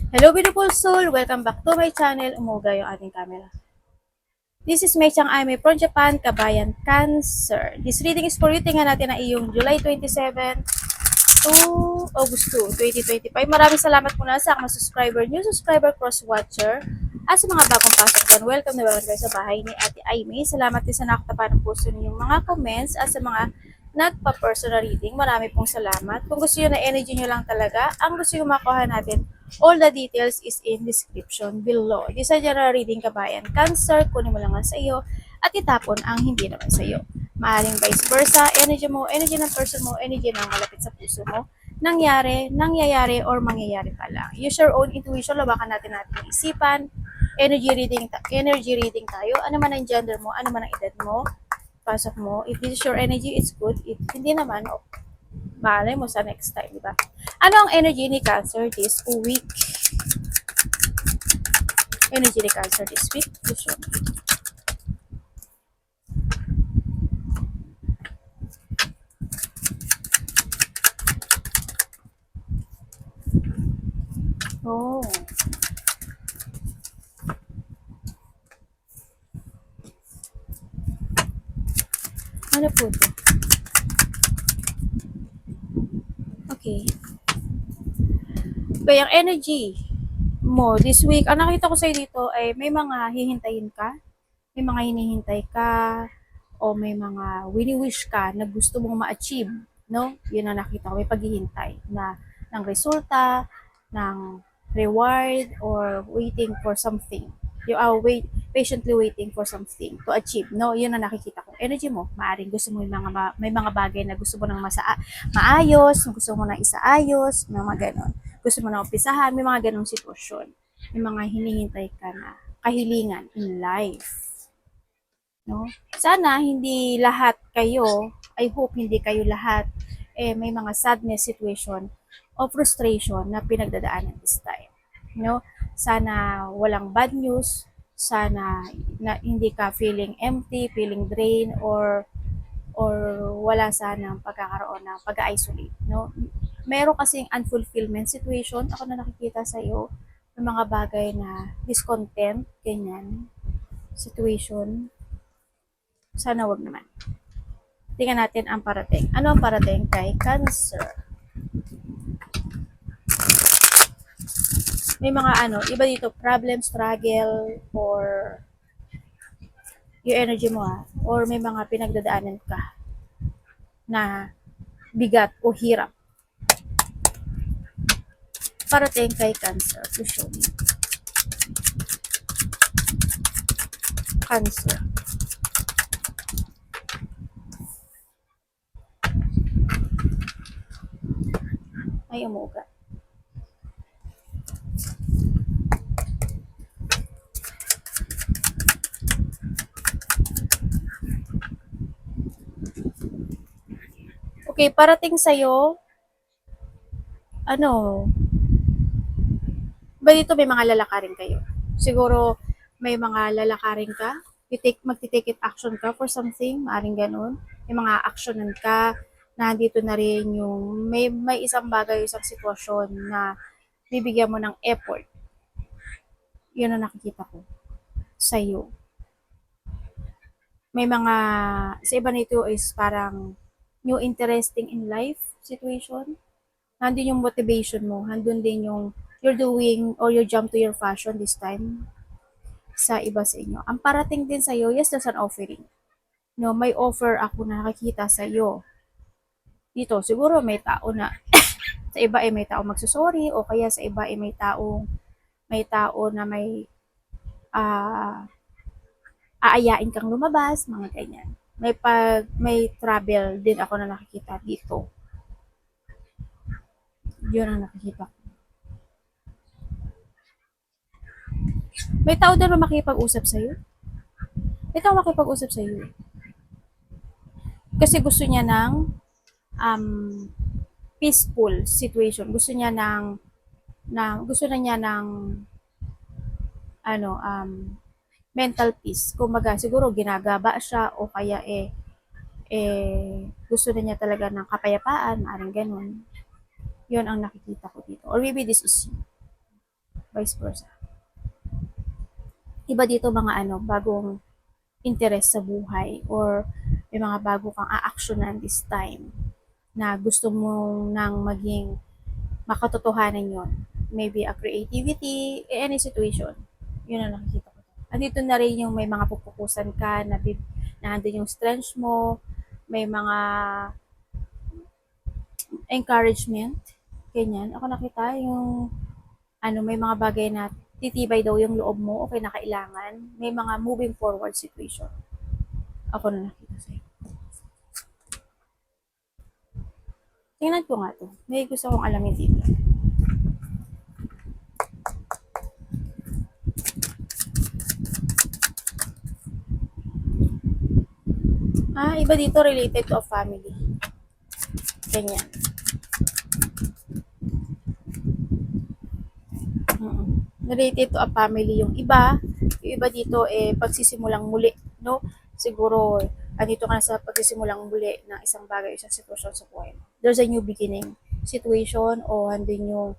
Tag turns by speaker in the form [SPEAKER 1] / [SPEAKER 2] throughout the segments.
[SPEAKER 1] Hello beautiful soul! Welcome back to my channel. Umuga yung ating camera. This is Mei Chang Aime from Japan, Kabayan, Cancer. This reading is for you. Tingnan natin ang iyong July 27 to August 2, 2025. Maraming salamat muna sa mga subscriber, new subscriber, cross-watcher, at sa mga bagong pasok dyan. Welcome na welcome kayo sa bahay ni Ate Aime. Salamat din sa nakatapan ng puso ninyong mga comments at sa mga nagpa-personal reading. Marami pong salamat. Kung gusto nyo na energy nyo lang talaga, ang gusto nyo makuha natin, all the details is in description below. This is general reading, Kabayan, Cancer. Kunin mo lang ang sa iyo at itapon ang hindi naman sa iyo. Maaring vice versa, energy mo, energy ng person mo, energy ng malapit sa puso mo, nangyayari, or mangyayari pa lang. Use your own intuition, labakan natin nating isipan, energy reading tayo, ano man ang gender mo, ano man ang edad mo, pasok mo. If this is your energy, it's good. If hindi naman, malay mo sa next time, di ba? Ano ang energy ni Cancer this week? Energy ni Cancer this week? Oh. Ano po ito? Okay. Kaya ang energy mo this week, ang nakita ko sa'yo dito ay may mga hihintayin ka, may mga hinihintay ka, o may mga wini-wish ka na gusto mong ma-achieve, no? Yun ang nakita ko, may paghihintay na ng resulta, ng reward, or waiting for something. You are patiently waiting for something to achieve, no? Yun ang nakikita ko. Energy mo, maaring gusto mo yung may mga bagay na gusto mo nang maayos, gusto mo nang isaayos, mga ganon. Gusto mo nang umpisahan, may mga ganong sitwasyon. May mga hinihintay ka na kahilingan in life. No? Sana hindi lahat kayo, I hope hindi kayo lahat, may mga sadness situation o frustration na pinagdadaanan this time. No? Sana walang bad news, sana na hindi ka feeling empty, feeling drained, or wala sanang pagkakaroon ng pag-isolate, no? Meron kasing unfulfillment situation ako na nakikita sa iyo, ng mga bagay na discontent, ganyan, situation. Sana wag naman. Tingnan natin ang parating. Ano ang parating kay Cancer? May mga iba dito, problem, struggle, or yung energy mo or may mga pinagdadaanan ka na bigat o hirap. Parating kay Cancer. Please show me. Cancer. Ay, umuga. Okay, parating sa'yo, ba dito may mga lalakarin kayo? Siguro, may mga lalakarin ka, magti-take it action ka for something, maaring ganun. May mga actionan ka, na dito na rin yung, may isang bagay, isang sitwasyon na bibigyan mo ng effort. Yun ang nakikita ko sa'yo. May mga, sa iba nito is parang new interesting in life situation. Nandun yung motivation mo, nandun din yung you're doing or you jump to your fashion this time sa iba sa inyo. Ang parating din sa'yo, yes, there's an offering. No, may offer ako na nakikita sa'yo. Dito, siguro may tao na sa iba ay may tao magsusorry o kaya sa iba ay may tao na may aayain kang lumabas, mga ganyan. May travel din ako na nakikita dito. Yun ang nakikita ko. May tao din na makipag-usap sa'yo. May tao makipag-usap sa'yo. Kasi gusto niya ng peaceful situation. Gusto niya gusto na niya ng mental peace. Kumbaga, siguro ginagaba siya o kaya gusto na niya talaga ng kapayapaan, maaaring ganun. Yun ang nakikita ko dito. Or maybe this is you. vice versa. Iba dito mga bagong interest sa buhay or may mga bago kang aaksyonan this time na gusto mo nang maging makatotohanan yon. Maybe a creativity, any situation. Yun ang nakikita ko. Andito na rin yung may mga pupukusan ka na andun yung strengths mo, may mga encouragement, ganyan. Ako nakita yung may mga bagay na titibay daw yung loob mo o kinakailangan. May mga moving forward situation. Ako na nakita sa'yo. Tingnan ko nga to. May gusto kong alamin dito. Iba dito related to a family. Ganyan. Related to a family yung iba. Yung iba dito pagsisimulang muli, no? Siguro andito ka na sa pagsisimulang muli ng isang bagay, isang sitwasyon sa buhay mo. There's a new beginning situation o andun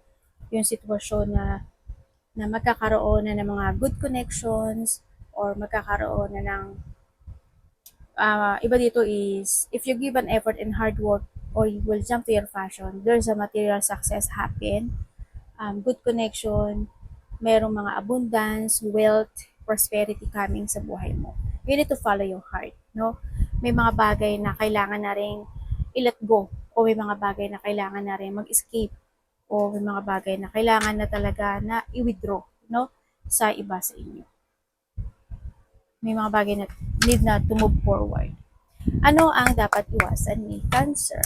[SPEAKER 1] yung sitwasyon na magkakaroon na ng mga good connections or magkakaroon na ng iba dito is if you give an effort and hard work or you will jump to your passion, there's a material success happen, good connection, merong mga abundance, wealth, prosperity coming sa buhay mo. You need to follow your heart, no? May mga bagay na kailangan na rin i-let go o may mga bagay na kailangan na rin mag-escape o may mga bagay na kailangan na talaga na i-withdraw, no? Sa iba sa inyo. May mga bagay na need na to move forward. Ano ang dapat iwasan ni Cancer?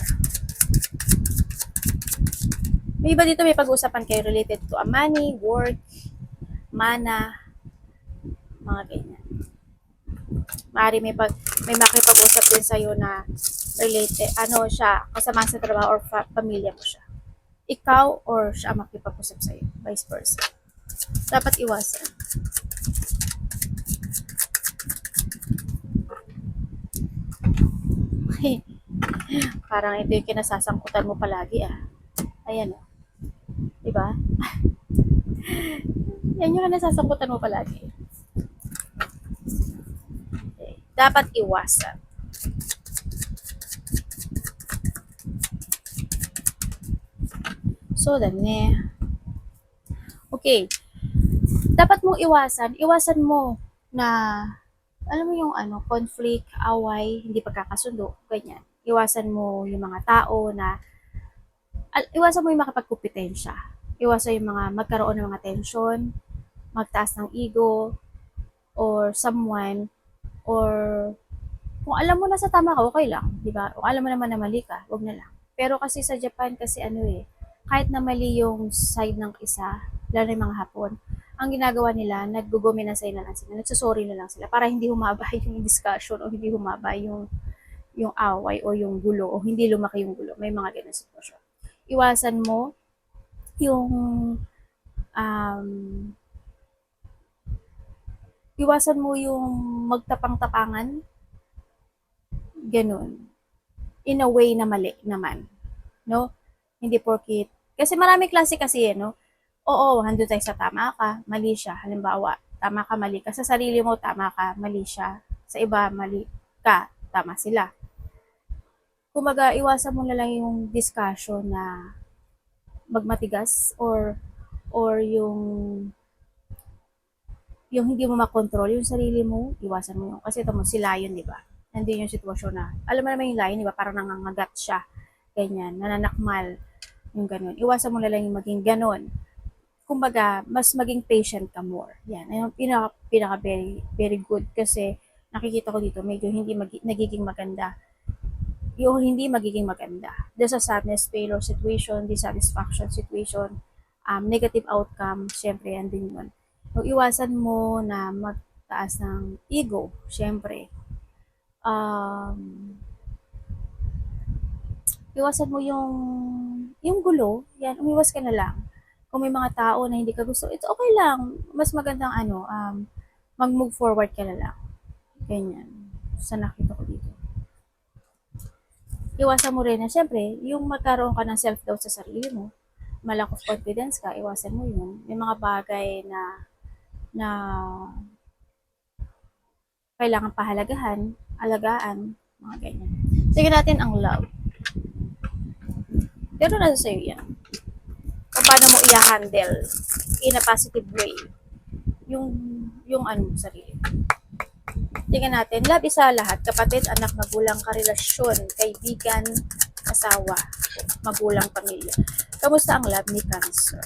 [SPEAKER 1] May iba dito may pag-uusapan kayo related to a money, work, mana, mga ganyan. Maari may makipag-usap din sa'yo na related, siya, kasama sa trabaho or pamilya mo siya. Ikaw or siya makipag-usap sa'yo, vice versa. Dapat iwasan. Parang ito yung kinasasangkutan mo palagi Ayan Diba? Yan yung kinasasangkutan mo palagi. Okay. Dapat iwasan. So, okay. Dapat mong iwasan mo na alam mo yung conflict, away, hindi pagkakasundo, ganyan. Iwasan mo yung mga tao na iwasan mo yung makapagkumpetensya. Iwasan yung mga magkaroon ng mga tension, magtaas ng ego, or someone, or kung alam mo na sa tama ka, okay lang, di ba? Kung alam mo naman na mali ka, wag na lang. Pero kasi sa Japan kasi kahit na mali yung side ng isa, lalo yung mga Hapon, ang ginagawa nila, nag-gugominasay na lang sila, nagsusorry na lang sila para hindi humaba yung discussion o hindi humaba yung away o yung gulo o hindi lumaki yung gulo. May mga ganun sitwasyon. Iwasan mo yung magtapang-tapangan, ganun. In a way na mali naman, no? Hindi porkit, kasi marami klase kasi no? Oo, handun tayo sa tama ka, mali siya. Halimbawa, tama ka, mali ka. Sa sarili mo, tama ka, mali siya. Sa iba, mali ka, tama sila. Kumaga, iwasan mo na lang yung discussion na magmatigas or yung hindi mo makontrol yung sarili mo, iwasan mo yun. Kasi ito mo, si Lion, di ba? Nandun yung sitwasyon na, alam mo naman yung Lion, di ba? Parang nangangagat siya. Ganyan, nananakmal. Yung ganun. Iwasan mo na lang yung maging ganun. Kumbaga, mas maging patient ka more. Yan. Yung pinaka very, very good. Kasi, nakikita ko dito, medyo nagiging maganda. Yung hindi magiging maganda. There's a sadness, failure situation, dissatisfaction situation, negative outcome, syempre, andun yun. So, iwasan mo na magtaas ng ego, syempre. Iwasan mo yung gulo, yan, umiwas ka na lang. Kung may mga tao na hindi ka gusto, it's okay lang. Mas magandang mag-move forward ka na lang. Ganyan. Sa nakita ko dito. Iwasan mo rin na, syempre, yung magkaroon ka ng self-doubt sa sarili mo. malack of confidence ka, iwasan mo yun. May mga bagay na kailangan pahalagahan, alagaan, mga ganyan. Sige natin ang love. Pero nasa sa'yo yan. Kung paano mo i-handle in a positive way yung sarili. Tingnan natin, love isa lahat, kapatid, anak, magulang, karelasyon, kaibigan, asawa, magulang, pamilya. Kamusta ang love ni Cancer?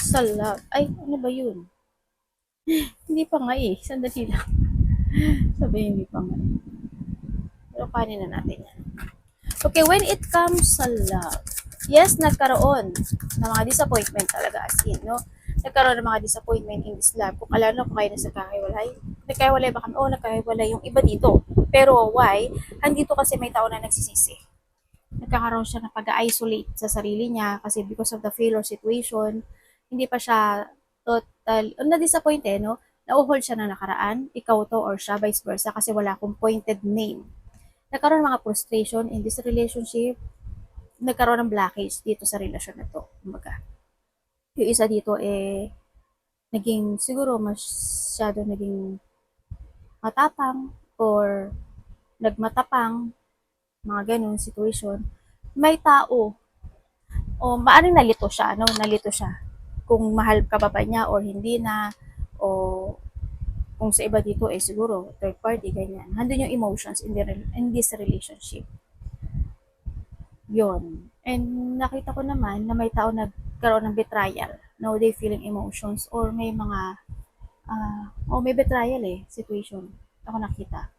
[SPEAKER 1] Sa love, ay, ano ba yun? Hindi pa nga eh, sandali lang. Sabi, hindi pa nga. Pero kanin na natin yan. Okay, when it comes sa love, yes, nagkaroon ng mga disappointment talaga as in, no? Nagkaroon ng mga disappointment in this love. Kung alam na kung kayo nasa nagkakahiwalay, nagkahiwalay ba kami? Oo, nagkahiwalay yung iba dito. Pero why? Andito kasi may tao na nagsisisi. Nagkakaroon siya ng pag-isolate sa sarili niya kasi because of the failure situation, hindi pa siya total, na-disappointed, no? Nauhold siya na nakaraan, ikaw to or siya, vice versa, kasi wala akong pointed name. Nagkaroon ng mga frustration in this relationship, nagkaroon ng blockage dito sa relasyon na to. Kumbaga, yung isa dito naging siguro masyado naging matapang or nagmatapang, mga ganun situation. May tao o maaring nalito siya, no? Nalito siya. Kung mahal ka ba niya or hindi na, o kung sa iba dito siguro third party, ganyan. Handun yung emotions in this relationship. Yon. And nakita ko naman na may tao nagkaroon ng betrayal. No, they feeling emotions or may mga may betrayal situation. Ako nakita.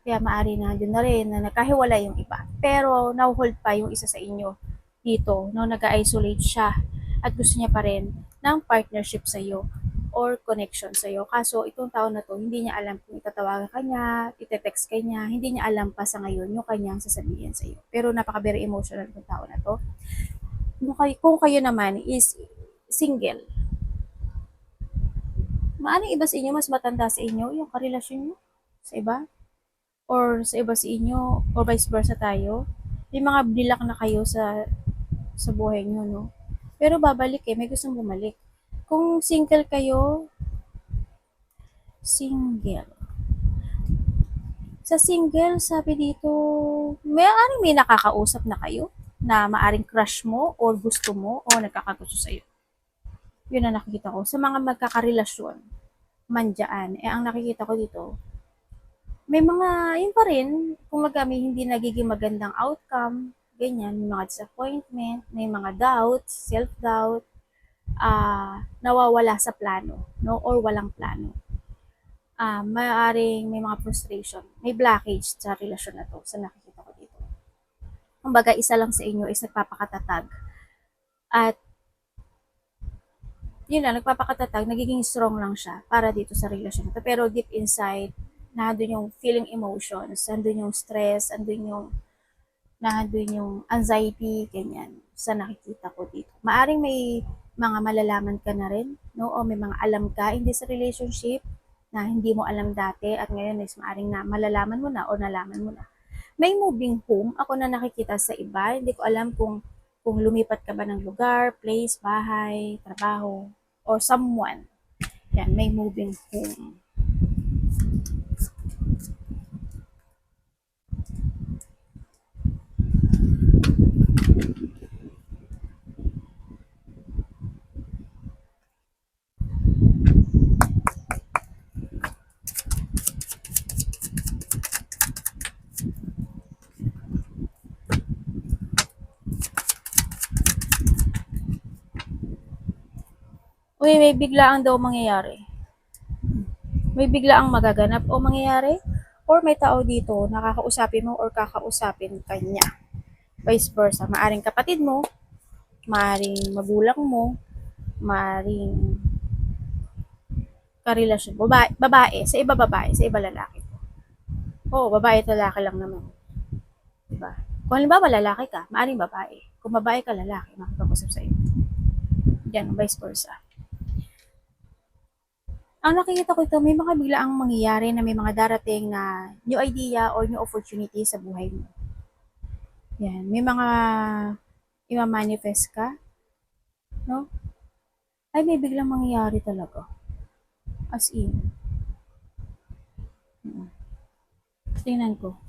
[SPEAKER 1] Kaya maari na dun na rin na nagkahiwalay yung iba. Pero na-hold pa yung isa sa inyo dito, no, nag-isolate siya at gusto niya pa rin ng partnership sa iyo or connection sa iyo. Kaso itong tao na to, hindi niya alam kung itatawagan ka niya, ite-text ka niya, hindi niya alam pa sa ngayon yung kanyang sasabihin sa iyo. Pero napaka-very emotional itong tao na to. Kung kayo naman is single, maaaring iba sa inyo, mas matanda sa inyo yung karelasyon niyo sa iba, or sa iba sa inyo, or vice versa tayo. May mga bilak na kayo sa buhay niyo, no? Pero babalik may gustong bumalik. Kung single kayo, single. Sa single, sabi dito, may nakakausap na kayo na maaring crush mo or gusto mo o nagkakagusto sa'yo. Yun ang nakikita ko. Sa mga magkakarelasyon, mandyan, ang nakikita ko dito, may mga, yun pa rin, kung may hindi nagiging magandang outcome, ganyan, may mga disappointment, may mga doubts, self-doubt, nawawala sa plano, no, or walang plano. Maaaring may mga frustration, may blockage sa relasyon na to, sa nakikita ko dito. Kumbaga, isa lang sa inyo is nagpapakatatag. At, yun lang, nagpapakatatag, nagiging strong lang siya para dito sa relasyon na to. Pero deep inside, nandun yung feeling emotions, nandun yung stress, nandun yung anxiety, ganyan, sa nakikita ko dito. Maaring may mga malalaman ka na rin, no? O may mga alam ka in this relationship na hindi mo alam dati at ngayon is maaring na malalaman mo na o nalaman mo na. May moving home, ako na nakikita sa iba, hindi ko alam kung lumipat ka ba ng lugar, place, bahay, trabaho, or someone. Yan, may moving home. Uy, may biglaang daw mangyayari. May biglaang magaganap o mangyayari, or may tao dito nakakausapin mo or kakausapin kanya. Vice versa, maaring kapatid mo, maaring magulang mo, maaring karelasyon, babae, sa iba babae, sa iba lalaki. Oo, babae at lalaki lang naman. Diba? Kung halimbawa lalaki ka, maaring babae. Kung babae ka, lalaki, makipag-usap sa'yo. Yan, vice versa. Ang nakikita ko ito, may mga biglaang mangyayari na may mga darating na new idea or new opportunity sa buhay mo. Yan, may mga ima-manifest ka, no? Ay, may biglang mangyayari talaga. As in. Tingnan ko.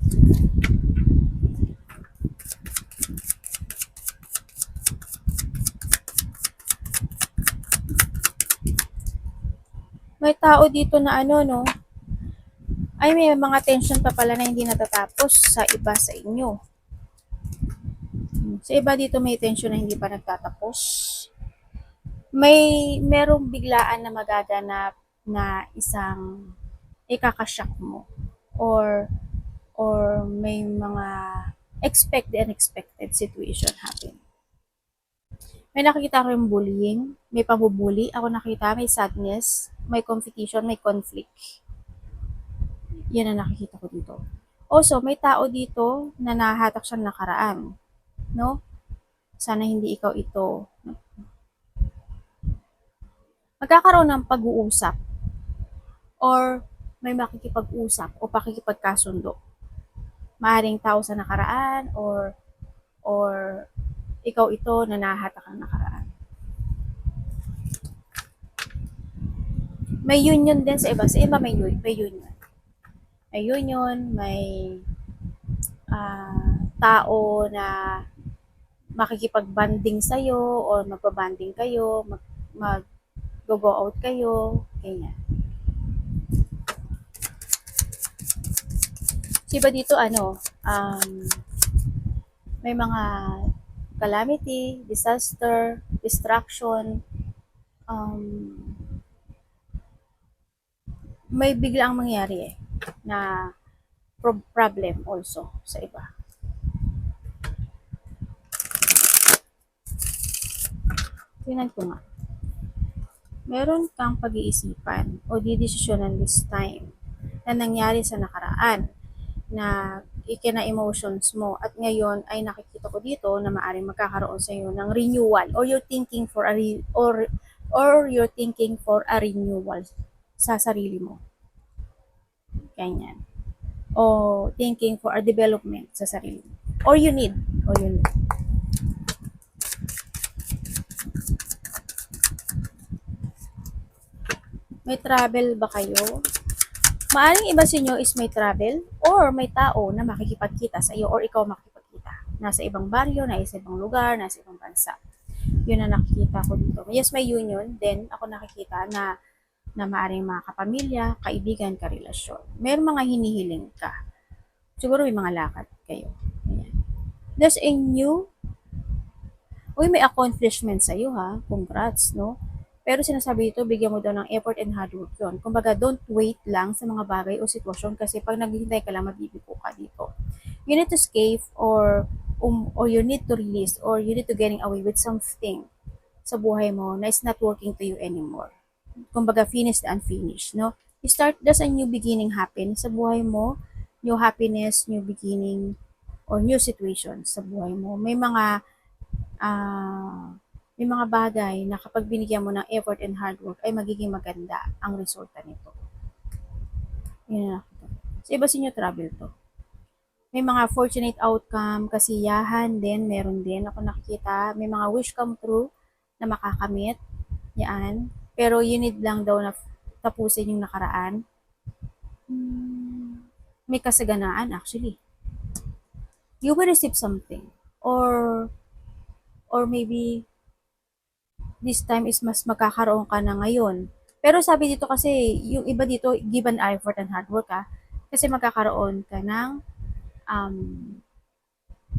[SPEAKER 1] May tao dito na ano, no? Ay, may mga tension pa pala na hindi natatapos sa iba sa inyo. Sa iba dito may tension na hindi pa nagtatapos. Merong biglaan na magaganap na isang ikakashock mo. Or may mga expected and unexpected situation happen. May nakikita ko yung bullying, may pambubuli. Ako nakita, may sadness, may competition, may conflict. Yan ang nakikita ko dito. Also, may tao dito na nahahatak siyang nakaraan. No? Sana hindi ikaw ito. Magkakaroon ng pag-uusap or may makikipag-usap o pakikipagkasundo. Maaring tao sa nakaraan or ikaw ito na nahahatak ang nakaraan. May union din sa iba. Sa iba may union. May union, may tao na makikipag-banding sa'yo or magpa-banding kayo, mag-go out kayo, ganyan. Siba dito may mga calamity, disaster, destruction, may biglang mangyari na problem also sa iba. Tingnan ko nga. Meron kang pag-iisipan o didesisyonan this time na nangyari sa nakaraan na ikina-emotions mo at ngayon ay nakikita ko dito na maaring magkakaroon sa iyo ng renewal or you're thinking for you're thinking for a renewal sa sarili mo. Ganyan. O thinking for a development sa sarili mo. Or you need. May travel ba kayo? Maaring iba sa inyo is may travel or may tao na makikipagkita sa iyo or ikaw makikipagkita. Nasa ibang baryo, nasa ibang lugar, nasa ibang bansa. Yun ang nakikita ko dito. Yes, may union. Then, ako nakikita na maaring mga kapamilya, kaibigan, karelasyon. Mayroon mga hinihiling ka. Siguro may mga lakad kayo. Ayan. There's a new may accomplishment sa iyo ha. Congrats, no? Pero sinasabi dito, bigyan mo daw ng effort and hard work yun. Kumbaga, don't wait lang sa mga bagay o sitwasyon kasi pag naghihintay ka lang, mabibigo ka dito. You need to escape or you need to release or you need to getting away with something sa buhay mo na is not working to you anymore. Kumbaga, finished and unfinished, no? There's a new beginning happen sa buhay mo, new happiness, new beginning, or new situation sa buhay mo. May mga bagay na kapag binigyan mo ng effort and hard work ay magiging maganda ang resulta nito. Yan na. Sa iba sinyo travel to. May mga fortunate outcome, kasiyahan din, meron din ako nakikita. May mga wish come true na makakamit. Yan. Pero you need lang daw na tapusin yung nakaraan. May kasaganaan actually. You will receive something. Or maybe this time is mas magkakaroon ka na ngayon. Pero sabi dito kasi, yung iba dito, given effort and hard work kasi magkakaroon ka ng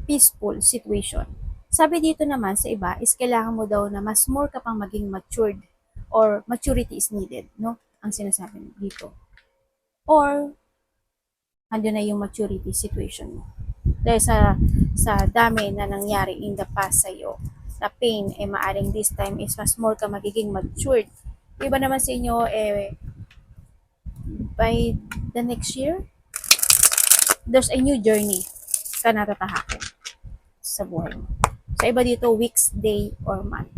[SPEAKER 1] peaceful situation. Sabi dito naman sa iba is kailangan mo daw na mas more ka pang maging matured or maturity is needed, no? Ang sinasabi dito. Or, andun na yung maturity situation mo. Dahil sa dami na nangyari in the past sa'yo, na pain, maaring this time is mas more ka magiging matured. Iba naman sa inyo, by the next year, there's a new journey ka natatahakin sa buhay mo. Sa iba dito, weeks, day, or month.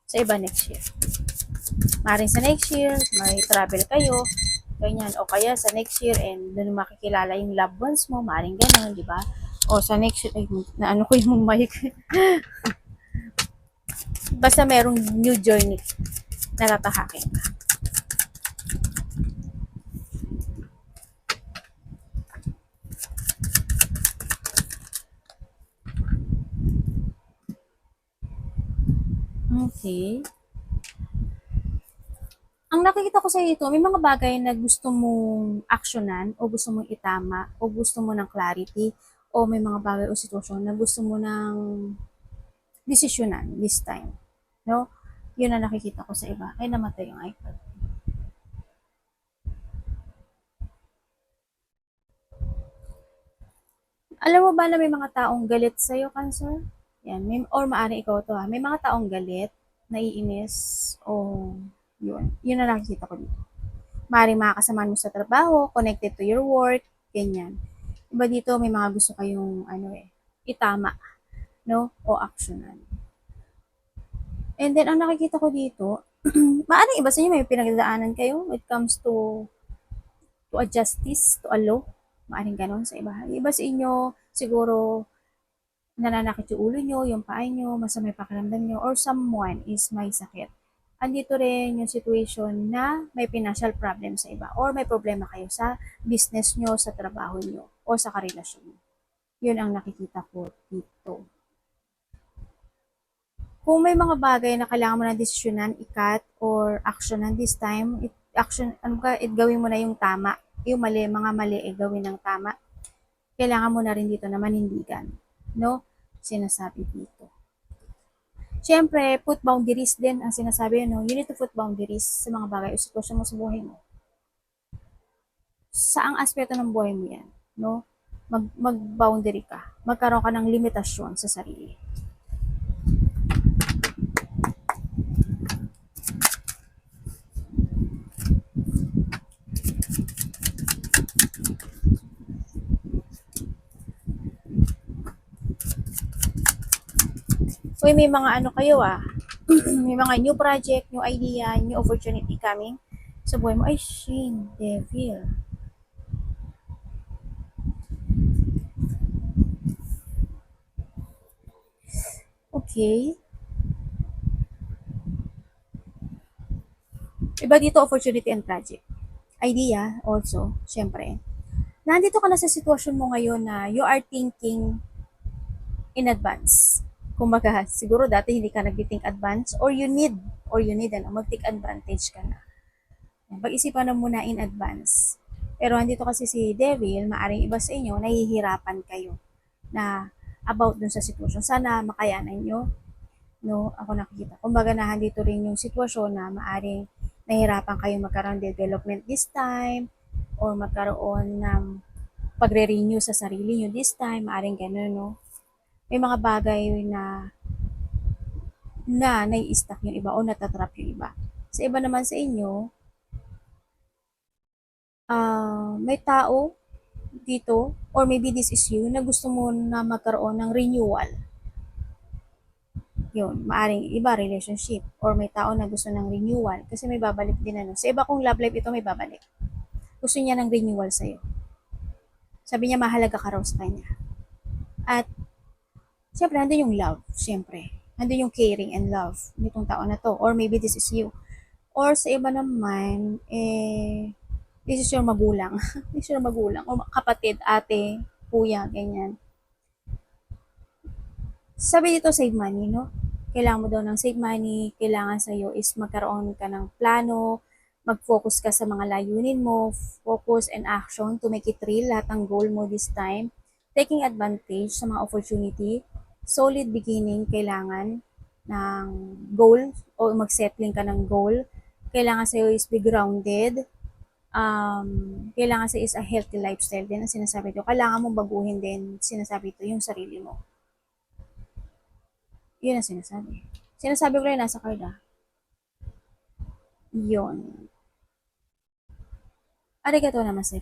[SPEAKER 1] Sa iba next year. Maring sa next year, may travel kayo, ganyan. O kaya sa next year, and doon makikilala yung loved ones mo, maring ganun, di ba? O sa next year, ay, na ano ko yung mic. Basta merong new journey na tatahakin ka. Okay. Ang nakikita ko sa ito, may mga bagay na gusto mong aksyonan o gusto mong itama o gusto mo ng clarity o may mga bagay o sitwasyon na gusto mo ng desisyonan this time. No? Yun ang nakikita ko sa iba. Ay, namatay yung iPad. Alam mo ba na may mga taong galit sa'yo, Cancer? Yan. May, or maaaring ikaw to ha. May mga taong galit, naiinis, o yun. Yun ang nakikita ko dito. Maaaring makakasama mo sa trabaho, connected to your work, ganyan. Iba dito, may mga gusto kayong, itama, no? O aksyonan. And then, ang nakikita ko dito, maaaring iba sa inyo may pinagdadaanan kayo when it comes to a justice, to a law. Maaaring ganon sa iba. Iba sa inyo, siguro, nananakit yung ulo nyo, yung paa nyo, masama yung pakiramdam nyo, or someone is may sakit. Andito rin yung situation na may financial problem sa iba, or may problema kayo sa business nyo, sa trabaho nyo, o sa karelasyon nyo. Yun ang nakikita ko dito. Kung may mga bagay na kailangan mo na desisyonan, ikat, or actionan this time, gawin mo na yung tama. Yung mali, mga mali, gawin ng tama. Kailangan mo na rin dito na manindigan. No? Sinasabi dito. Siyempre, put boundaries din ang sinasabi, no? You need to put boundaries sa mga bagay o sitwasyon mo sa buhay mo. Saang aspeto ng buhay mo yan, no? Mag-boundary ka. Magkaroon ka ng limitasyon sa sarili. Uy, may mga ano kayo may mga new project, new idea, new opportunity coming sa buhay mo. Ay, Shane, devil. Okay. Iba dito, opportunity and project. Idea, also, syempre. Nandito ka na sa sitwasyon mo ngayon na you are thinking in advance. Kumbaga, siguro dati hindi ka nag-think advance or you need mag-take advantage ka na. Pag-isipan na muna in advance. Pero andito kasi si Devil, maaring iba sa inyo, nahihirapan kayo na about dun sa sitwasyon. Sana makayanan nyo, no? Ako nakikita. Kumbaga na andito rin yung sitwasyon na maaring nahihirapan kayo magkaroon development this time or magkaroon ng pagre-renew sa sarili nyo this time, maaring ganun, no? May mga bagay na nai-stuck yung iba o natatrap yung iba. Sa iba naman sa inyo, may tao dito, or maybe this is you, na gusto mo na magkaroon ng renewal. Yun, maaring iba relationship, or may tao na gusto ng renewal, kasi may babalik din ano. Sa iba kong love life ito, may babalik. Gusto niya ng renewal sa'yo. Sabi niya, mahalaga ka raw sa kanya. At, siyempre, nandun yung love, siyempre. Nandun yung caring and love nitong tao na to. Or maybe this is you. Or sa iba naman, this is your magulang. This is your magulang. O kapatid, ate, kuya, ganyan. Sabi dito, save money, no? Kailangan mo daw ng save money. Kailangan sa'yo is magkaroon ka ng plano, mag-focus ka sa mga layunin mo, focus and action to make it real, lahat ng goal mo this time. Taking advantage sa mga opportunity, solid beginning, kailangan ng goal o mag-settling ka ng goal. Kailangan sa'yo is be grounded. Kailangan sa'yo is a healthy lifestyle din ang sinasabi ito. Kailangan mong baguhin din, sinasabi ito, yung sarili mo. Yun ang sinasabi. Sinasabi ko lang nasa card Yun. Arigato naman sa